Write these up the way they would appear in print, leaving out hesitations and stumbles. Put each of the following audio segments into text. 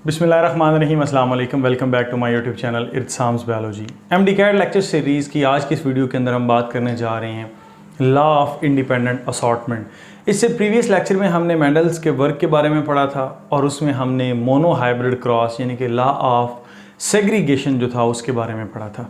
बिस्मिल्लाहिर्रहमानिर्रहीम, अस्सलाम वालेकुम। Welcome back to my YouTube channel इर्तसाम्स बायोलॉजी। MD-CAT लेक्चर सीरीज़ की आज की इस वीडियो के अंदर हम बात करने जा रहे हैं लॉ ऑफ इंडिपेंडेंट असॉर्टमेंट। इससे प्रीवियस लेक्चर में हमने मेंडल्स के वर्क के बारे में पढ़ा था और उसमें हमने मोनो हाइब्रिड क्रॉस यानी कि लॉ ऑफ सेग्रीगेशन जो था उसके बारे में पढ़ा था।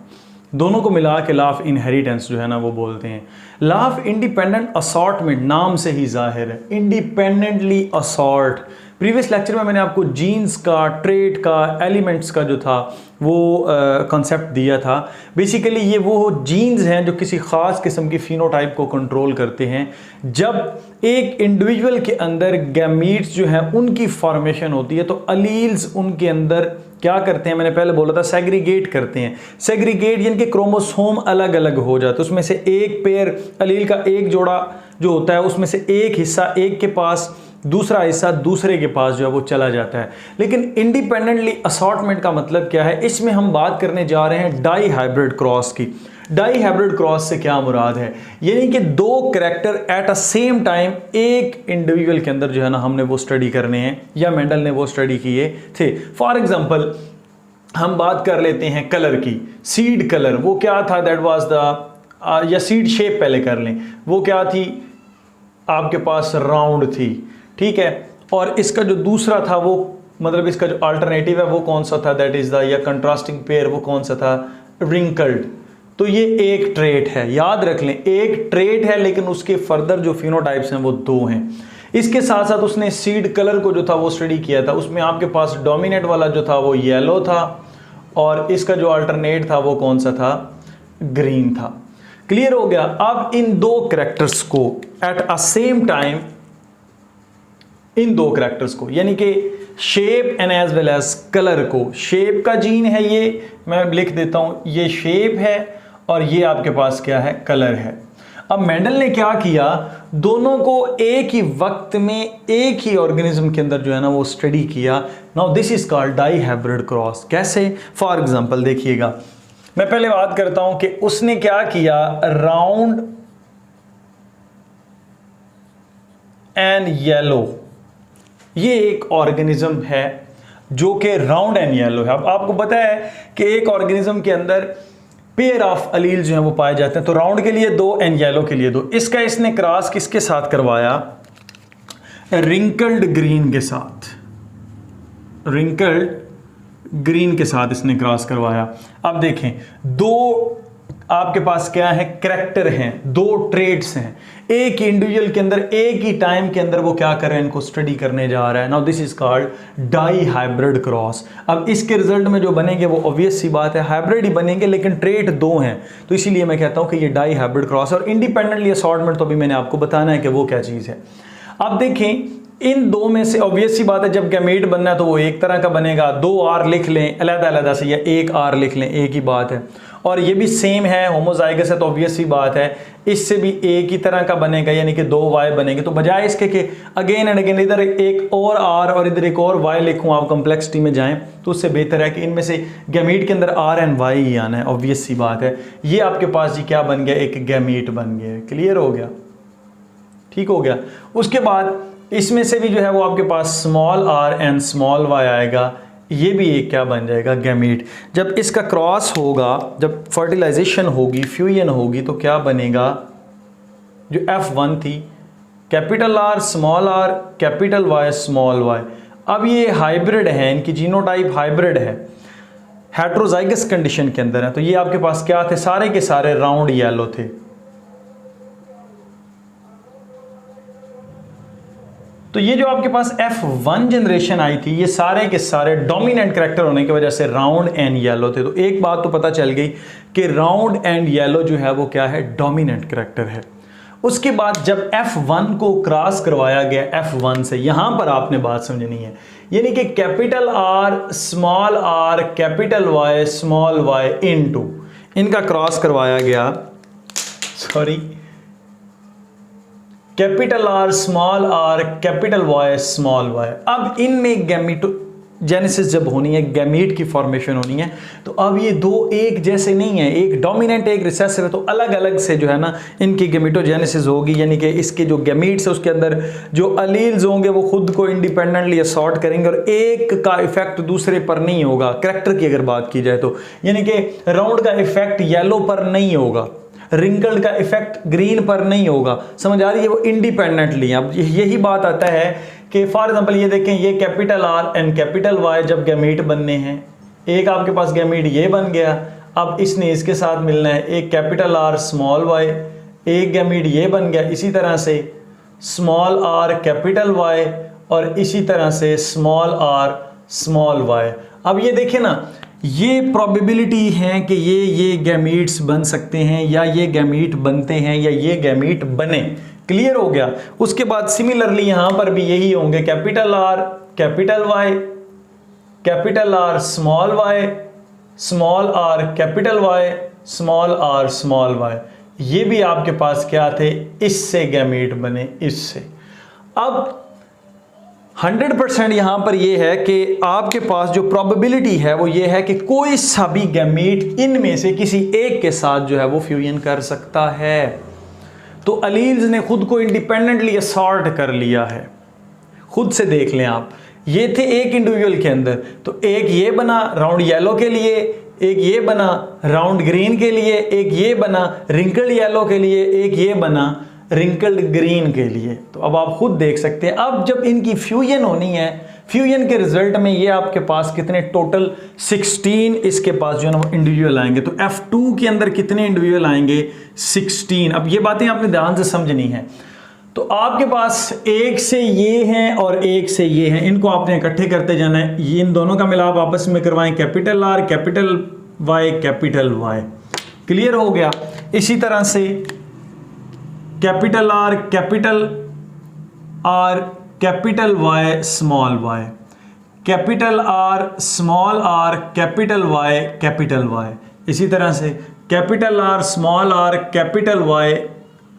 दोनों को मिला के लॉ ऑफ इनहेरिटेंस जो है ना वो बोलते हैं। लॉ ऑफ इंडिपेंडेंट असॉर्टमेंट नाम से ही जाहिर है, इंडिपेंडेंटली असॉर्ट। प्रीवियस लेक्चर में मैंने आपको जीन्स का, ट्रेट का, एलिमेंट्स का जो था वो कॉन्सेप्ट दिया था। बेसिकली ये वो जीन्स हैं जो किसी ख़ास किस्म की फिनोटाइप को कंट्रोल करते हैं। जब एक इंडिविजुअल के अंदर गैमीट्स जो हैं उनकी फॉर्मेशन होती है तो अलील्स उनके अंदर क्या करते हैं, मैंने पहले बोला था सेग्रीगेट करते हैं। सेग्रीगेट यानी कि क्रोमोसोम अलग अलग हो जाते हैं, उसमें से एक पेयर अलील का एक जोड़ा जो होता है उसमें से एक हिस्सा एक के पास, दूसरा हिस्सा दूसरे के पास जो है वो चला जाता है। लेकिन इंडिपेंडेंटली असॉर्टमेंट का मतलब क्या है, इसमें हम बात करने जा रहे हैं डाई हाइब्रिड क्रॉस की। डाई हाइब्रिड क्रॉस से क्या मुराद है, यानी कि दो character eight a same time एक इंडिविजुअल के अंदर जो है ना हमने वो स्टडी करने हैं या मेंडल ने वो स्टडी किए थे। फॉर एग्जांपल हम बात कर लेते हैं कलर की, सीड कलर वो क्या था, दैट वाज द या सीड शेप पहले कर लें, वो क्या थी आपके पास, राउंड थी, ठीक है। और इसका जो दूसरा था वो मतलब इसका जो अल्टरनेटिव है वो कौन सा था, दैट इज द या कंट्रास्टिंग पेयर वो कौन सा था, रिंकल्ड। तो ये एक ट्रेट है, याद रख लें एक ट्रेट है, लेकिन उसके फर्दर जो फिनोटाइप्स हैं वो दो हैं। इसके साथ साथ उसने सीड कलर को जो था वो स्टडी किया था, उसमें आपके पास डोमिनेट वाला जो था वो येलो था और इसका जो अल्टरनेट था वो कौन सा था, ग्रीन था। क्लियर हो गया। अब इन दो कैरेक्टर्स को एट अ सेम टाइम, इन दो कैरेक्टर्स को यानी कि shape and as well as colour को, शेप का जीन है ये, मैं लिख देता हूं, ये शेप है और ये आपके पास क्या है, कलर है। अब मेंडल ने क्या किया, दोनों को एक ही वक्त में एक ही ऑर्गेनिज्म के अंदर जो है ना वो स्टडी किया। Now this is called dihybrid cross. कैसे, फॉर एग्जांपल देखिएगा, मैं पहले बात करता हूं कि उसने क्या किया, राउंड एंड येलो, ये एक ऑर्गेनिज्म है जो कि राउंड एंड येलो है। अब आपको पता है कि एक ऑर्गेनिज्म के अंदर पेयर ऑफ अलील जो है वो पाए जाते हैं, तो राउंड के लिए दो एंड येलो के लिए दो। इसका इसने क्रॉस किसके साथ करवाया, रिंकल्ड ग्रीन के साथ, रिंकल्ड ग्रीन के साथ इसने क्रॉस करवाया। अब देखें दो आपके पास क्या है, कैरेक्टर हैं, दो ट्रेड्स हैं, एक इंडिविजुअल के अंदर एक ही टाइम के अंदर वो क्या कर रहे हैं, इनको स्टडी करने जा रहा है। Now this is called dihybrid cross. अब इसके रिजल्ट में जो बनेंगे वो ऑब्वियस सी बात है हाइब्रिड ही बनेंगे, लेकिन ट्रेड दो हैं, तो इसीलिए मैं कहता हूं कि ये डाई हाइब्रिड क्रॉस। और इंडिपेंडेंटली असॉर्टमेंट तो अभी मैंने आपको बताना है कि वो क्या चीज है। अब देखें इन दो में से ऑब्वियस सी बात है जब गैमेट बनना है तो वो एक तरह का बनेगा, दो आर लिख लें अलग-अलग से या एक आर लिख लें, एक ही बात है। और ये भी सेम है, होमोजाइगस है, तो ऑब्वियस सी बात है इससे भी एक ही तरह का बनेगा, यानी कि दो वाई बनेंगे। तो बजाय इसके कि अगेन एंड अगेन इधर एक और आर और इधर एक और वाई लिखूं, आप कॉम्प्लेक्सिटी में जाएं, तो उससे बेहतर है कि इनमें से गैमीट के अंदर आर एंड वाई ही आना है। ऑब्वियस सी बात है, ये आपके पास जी क्या बन गया, एक गैमीट बन गया। क्लियर हो गया, ठीक हो गया। उसके बाद इसमें से भी जो है वो आपके पास small R and small Y आएगा, ये भी एक क्या बन जाएगा, गैमीट। जब इसका क्रॉस होगा, जब फर्टिलाइजेशन होगी, फ्यूजन होगी, तो क्या बनेगा, जो F1 थी, capital R small R capital Y small Y. अब ये हाइब्रिड है, इनकी जीनोटाइप हाइब्रिड है, हेट्रोजाइगस कंडीशन के अंदर है, तो ये आपके पास क्या थे, सारे के सारे राउंड येलो थे। तो ये जो आपके पास F1 जनरेशन आई थी, ये सारे के सारे डोमिनेंट कैरेक्टर होने की वजह से राउंड एंड येलो थे। तो एक बात तो पता चल गई कि राउंड एंड येलो जो है वो क्या है, डोमिनेंट कैरेक्टर है। उसके बाद जब F1 को क्रॉस करवाया गया F1 से, यहां पर आपने बात समझनी है, यानी कि capital R small R capital Y small Y into, इनका क्रॉस करवाया गया, sorry, capital R small R capital Y small Y. अब इनमें जेनेसिस जब होनी है, गैमीट की फॉर्मेशन होनी है, तो अब ये दो एक जैसे नहीं है, एक डोमिनेंट एक रिसेसिव है, तो अलग अलग से जो है ना इनकी गैमीटोजेनेसिस होगी, यानी कि इसके जो गैमीट्स है उसके अंदर जो अलील्स होंगे वो खुद को इंडिपेंडेंटली असॉर्ट करेंगे और एक का इफेक्ट दूसरे पर नहीं होगा। करेक्टर की अगर बात की जाए तो यानी कि राउंड का इफेक्ट येलो पर नहीं होगा, रिंकल्ड का इफेक्ट ग्रीन पर नहीं होगा, समझ आ रही है, वो इंडिपेंडेंटली। अब यही बात आता है कि फॉर एग्जांपल ये देखें, ये capital R and capital Y जब गैमीट बनने हैं, एक आपके पास गैमीट ये बन गया, अब इसने इसके साथ मिलना है, एक कैपिटल आर स्मॉल वाई, एक गैमीट ये बन गया, इसी तरह से स्मॉल आर कैपिटल वाई और इसी तरह से स्मॉल आर स्मॉल वाई। अब ये देखें ना, ये प्रोबेबिलिटी है कि ये गैमीट्स बन सकते हैं या ये गैमीट बनते हैं या ये गैमीट बने। क्लियर हो गया। उसके बाद सिमिलरली यहां पर भी यही होंगे, capital R capital Y, capital R small Y, small R capital Y, small R small Y. ये भी आपके पास क्या थे, इससे गैमीट बने, इससे। अब 100% यहां पर यह है कि आपके पास जो प्रोबेबिलिटी है वो ये है कि कोई सा भी गैमीट इनमें से किसी एक के साथ जो है वो फ्यूजन कर सकता है। तो अलील्स ने खुद को इंडिपेंडेंटली असॉर्ट कर लिया है। खुद से देख लें आप, ये थे एक इंडिविजुअल के अंदर, तो एक ये बना राउंड येलो के लिए, एक ये बना राउंड ग्रीन के लिए, एक ये बना रिंकल्ड येलो के लिए, एक ये बना रिंकल्ड ग्रीन के लिए। तो अब आप खुद देख सकते हैं, अब जब इनकी फ्यूजन होनी है, फ्यूजन के रिजल्ट में ये आपके पास कितने टोटल 16 इसके पास जो है ना वो इंडिविजुअल आएंगे। तो F2 के अंदर कितने इंडिविजुअल आएंगे, 16। अब ये बातें आपने ध्यान से समझनी है। तो आपके पास एक से ये हैं और एक से ये हैं, इनको आपने इकट्ठे करते जाना है। ये इन दोनों का मिलाप आपस में करवाएं, capital R capital Y capital Y. Clear हो गया। इसी तरह से capital R capital Y small Y, capital R small R capital Y. इसी तरह से capital R small R capital Y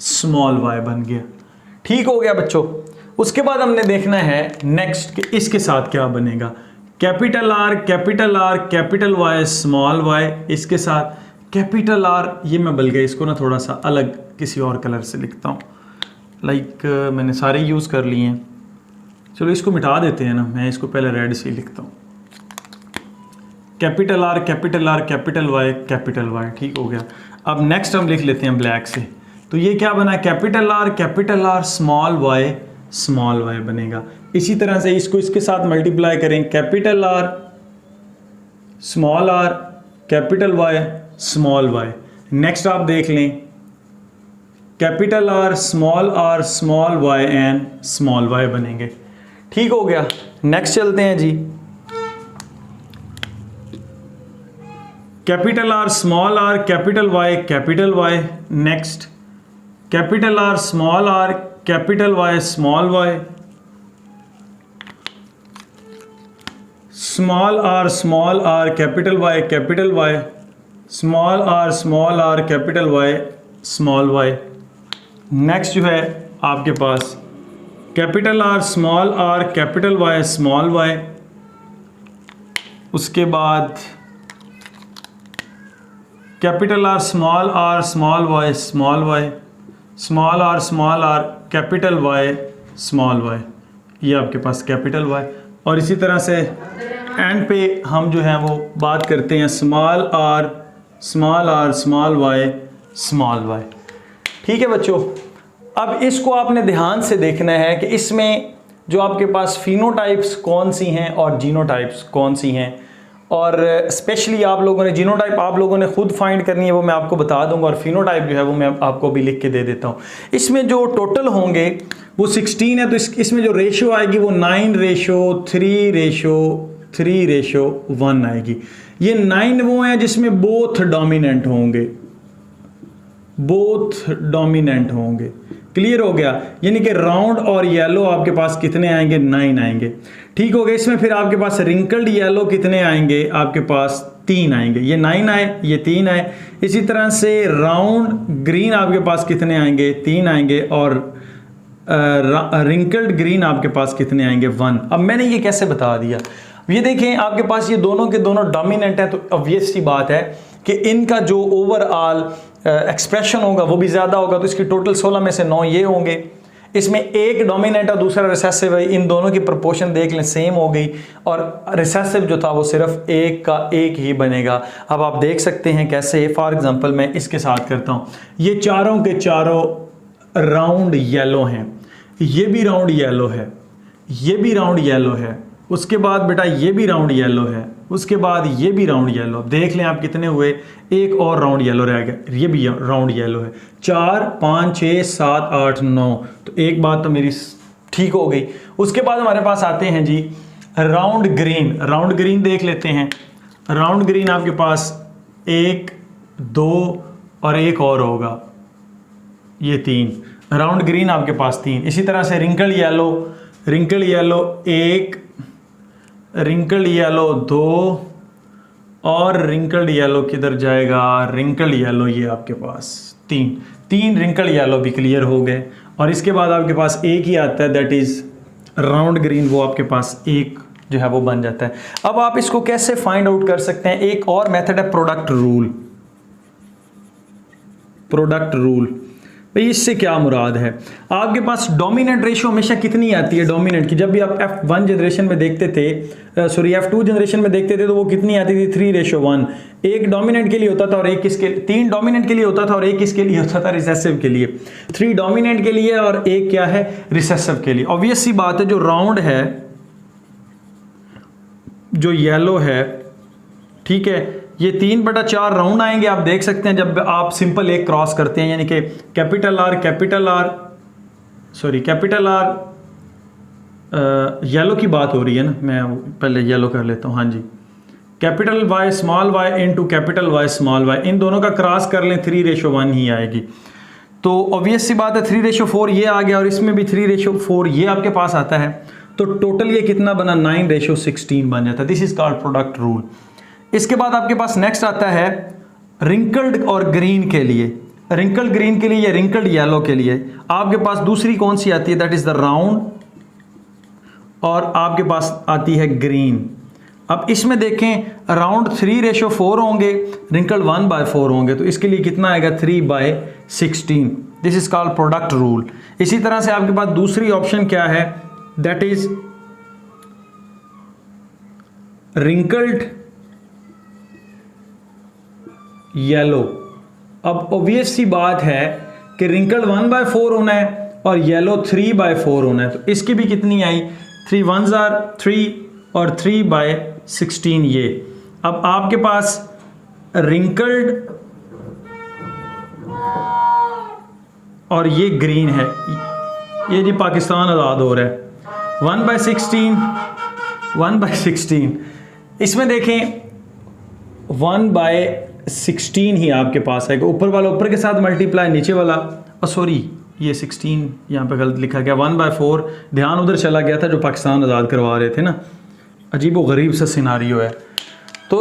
small Y बन गया। ठीक हो गया बच्चों। उसके बाद हमने देखना है नेक्स्ट कि इसके साथ क्या बनेगा, capital R capital Y small Y, इसके साथ कैपिटल आर, ये मैं बल्कि इसको ना थोड़ा सा अलग किसी और कलर से लिखता हूँ, लाइक मैंने सारे यूज़ कर लिए हैं, चलो इसको मिटा देते हैं ना, मैं इसको पहले रेड से ही लिखता हूँ, कैपिटल आर कैपिटल वाई। ठीक हो गया। अब नेक्स्ट हम लिख लेते हैं ब्लैक से, तो ये क्या बना, कैपिटल आर स्मॉल वाई बनेगा। इसी तरह से इसको इसके साथ मल्टीप्लाई करें, capital R capital Y small Y. Next आप देख लें, capital R small Y and small Y बनेंगे। ठीक हो गया। नेक्स्ट चलते हैं जी, capital R capital Y. Next capital R capital Y small Y, small R capital Y, small R capital Y small Y. Next जो है आपके पास capital R capital Y small Y. उसके बाद capital R small Y small Y, small R capital Y small Y, ये आपके पास capital Y. और इसी तरह से एंड पे हम जो है वो बात करते हैं small R small Y small Y. ठीक है बच्चों। अब इसको आपने ध्यान से देखना है कि इसमें जो आपके पास फिनोटाइप्स कौन सी हैं और जीनोटाइप्स कौन सी हैं, और स्पेशली आप लोगों ने जीनोटाइप आप लोगों ने खुद फाइंड करनी है, वो मैं आपको बता दूंगा, और फिनोटाइप जो है वो मैं आपको भी लिख के दे देता हूँ। इसमें जो टोटल होंगे वो 16 है, तो इसमें जो रेशियो आएगी वो 9:3:1 आएगी। ये 9 वो हैं जिसमें बोथ डोमिनेंट होंगे। क्लियर हो गया। यानी कि राउंड और येलो आपके पास कितने आएंगे, 9 आएंगे। ठीक हो गया। इसमें फिर आपके पास रिंकल्ड येलो कितने आएंगे, आपके पास 3 आएंगे। ये 9 आए, ये 3 आए। इसी तरह से राउंड ग्रीन आपके पास कितने आएंगे, 3 आएंगे। और रिंकल्ड ग्रीन आपके पास कितने आएंगे, 1। अब मैंने ये कैसे बता दिया, ये देखें आपके पास ये दोनों के दोनों डोमिनेंट है, तो ऑब्वियस सी बात है कि इनका जो ओवरऑल एक्सप्रेशन होगा वो भी ज़्यादा होगा। तो इसकी टोटल 16 में से 9 ये होंगे, इसमें एक डोमिनेंट और दूसरा रिसेसिव है, इन दोनों की प्रोपोर्शन देख लें सेम हो गई, और रिसेसिव जो था वो सिर्फ एक का एक ही बनेगा। अब आप देख सकते हैं कैसे, फॉर एग्जांपल मैं इसके साथ करता हूँ, ये चारों के चारों राउंड येलो हैं, ये भी राउंड येलो है, ये भी राउंड येलो है, उसके बाद बेटा ये भी राउंड येलो है, उसके बाद ये भी राउंड येलो। देख लें आप कितने हुए, एक और राउंड येलो रह गया, ये भी राउंड येलो है। 4 5 6 7 8 9, तो एक बात तो मेरी ठीक हो गई। उसके बाद हमारे पास आते हैं जी राउंड ग्रीन। राउंड ग्रीन देख लेते हैं। राउंड ग्रीन आपके पास 1 2 और एक और होगा, ये 3 राउंड ग्रीन आपके पास 3। इसी तरह से रिंकल येलो 1, रिंकल येलो 2, और रिंकल येलो किधर जाएगा, रिंकल येलो ये आपके पास 3 रिंकल येलो भी क्लियर हो गए। और इसके बाद आपके पास एक ही आता है, दैट इज राउंड ग्रीन, वो आपके पास एक जो है वो बन जाता है। अब आप इसको कैसे फाइंड आउट कर सकते हैं, एक और मेथड है प्रोडक्ट रूल। भाई इससे क्या मुराद है, आपके पास डोमिनेंट रेशियो हमेशा कितनी आती है डोमिनेंट की, जब भी आप F1 जनरेशन में देखते थे, सॉरी F2 जनरेशन में देखते थे, तो वो कितनी आती थी 3:1। एक डोमिनेंट के लिए होता था और एक किसके, 3 डोमिनेंट के लिए होता था और एक किसके लिए होता था, रिसेसिव के लिए। 3 डोमिनेंट के लिए और एक क्या है, रिसेसिव के लिए। ऑब्वियस सी बात है, जो राउंड है, जो येलो है, ठीक है, ये 3/4 राउंड आएंगे। आप देख सकते हैं जब आप सिंपल एक क्रॉस करते हैं, यानी कि कैपिटल आर येलो की बात हो रही है ना, मैं पहले येलो कर लेता हूँ, हाँ जी, capital Y small y into capital Y small y, इन दोनों का क्रॉस कर लें 3:1 ही आएगी। तो ऑब्वियस सी बात है 3:4 ये आ गया, और इसमें भी 3:4 ये आपके पास आता है, तो टोटल ये कितना बना, 9:16 बन जाता है। This is called product rule. इसके बाद आपके पास नेक्स्ट आता है रिंकल्ड और ग्रीन के लिए, रिंकल्ड ग्रीन के लिए या रिंकल्ड येलो के लिए आपके पास दूसरी कौन सी आती है, दैट इज द राउंड, और आपके पास आती है ग्रीन। अब इसमें देखें राउंड 3:4 होंगे, रिंकल्ड 1/4 होंगे, तो इसके लिए कितना आएगा 3/16। This is called product rule. इसी तरह से आपके पास दूसरी ऑप्शन क्या है, दैट इज रिंकल्ड येलो। अब ऑब्वियस सी बात है कि रिंकल 1/4 होना है और येलो 3/4 होना है, तो इसकी भी कितनी आई, 3 1s are 3 और 3/16 ये। अब आपके पास रिंकल्ड और ये ग्रीन है, ये जी पाकिस्तान आज़ाद हो रहा है, 1/16 इसमें देखें 1/16 ही आपके पास है, ऊपर वाला ऊपर के साथ मल्टीप्लाई, नीचे वाला सॉरी ये 16 यहाँ पे गलत लिखा गया, 1/4 ध्यान उधर चला गया था जो पाकिस्तान आज़ाद करवा रहे थे ना, अजीब व गरीब सा सिनारियो है। तो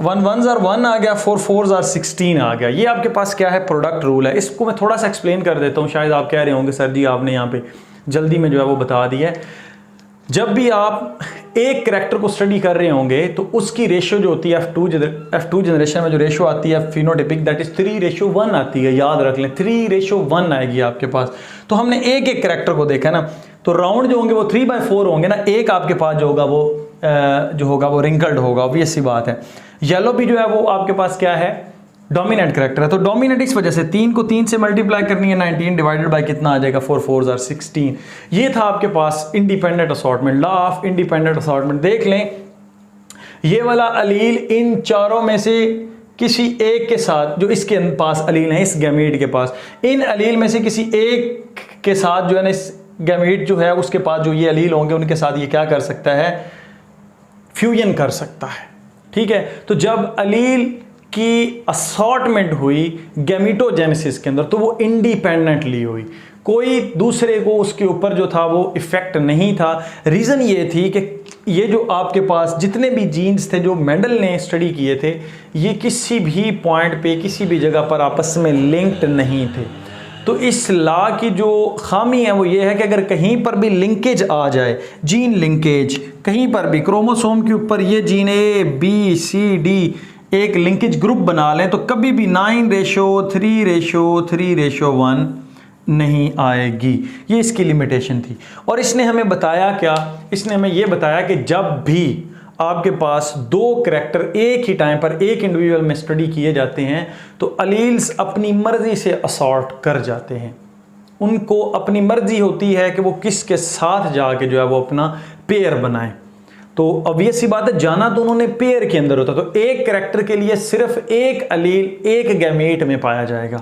1 1s are 1 आ गया, 4 4s are 16 आ गया। ये आपके पास क्या है, प्रोडक्ट रूल है। इसको मैं थोड़ा सा एक्सप्लेन कर देता हूँ, शायद आप कह रहे होंगे सर जी आपने यहाँ पे जल्दी में जो है वो बता दिया है। जब भी आप एक करैक्टर को स्टडी कर रहे होंगे तो उसकी रेशियो जो होती है F2 जनरेशन में जो रेशियो आती है फिनोटाइपिक, दैट इज 3:1 आती है, याद रख लें 3:1 आएगी आपके पास। तो हमने एक एक करैक्टर को देखा ना, तो राउंड जो होंगे वो 3/4 होंगे ना, एक आपके पास जो होगा वो रिंकल्ड होगा, ऑब्वियस सी बात है। येलो भी जो है वो आपके पास क्या है, डोमिनेंट करैक्टर है। तो डोमिनेंट इस वजह से 3 को 3 से मल्टीप्लाई करनी है, 19 डिवाइडेड बाय कितना आ जाएगा, 4 4s are 16। ये था आपके पास independent assortment, law of independent assortment. देख लें ये वाला अलील इन चारों में से किसी एक के साथ, जो इसके पास अलील है इस गैमीट के पास, इन अलील में से किसी एक के साथ जो है ना, इस गैमीट जो है उसके पास जो ये अलील होंगे उनके साथ ये क्या कर सकता है, फ्यूजन कर सकता है। ठीक है, तो जब अलील की असॉर्टमेंट हुई गैमीटोजेनेसिस के अंदर तो वो इंडिपेंडेंटली हुई, कोई दूसरे को उसके ऊपर जो था वो इफेक्ट नहीं था। रीज़न ये थी कि ये जो आपके पास जितने भी जीन्स थे जो मेंडल ने स्टडी किए थे, ये किसी भी पॉइंट पे किसी भी जगह पर आपस में लिंक्ड नहीं थे। तो इस लॉ की जो खामी है वो ये है कि अगर कहीं पर भी लिंकेज आ जाए, जीन लिंकेज कहीं पर भी क्रोमोसोम के ऊपर ये जीन ABCD एक लिंकेज ग्रुप बना लें तो कभी भी 9:3:3:1 नहीं आएगी। ये इसकी लिमिटेशन थी। और इसने हमें बताया क्या, इसने हमें ये बताया कि जब भी आपके पास दो करैक्टर एक ही टाइम पर एक इंडिविजुअल में स्टडी किए जाते हैं तो अलील्स अपनी मर्जी से असॉर्ट कर जाते हैं। उनको अपनी मर्जी होती है कि वो किसके साथ जाके जो है वो अपना पेयर बनाएं। तो ऑब्वियस सी बात है, जाना तो उन्होंने पेयर के अंदर होता, तो एक करैक्टर के लिए सिर्फ एक अलील एक गैमेट में पाया जाएगा।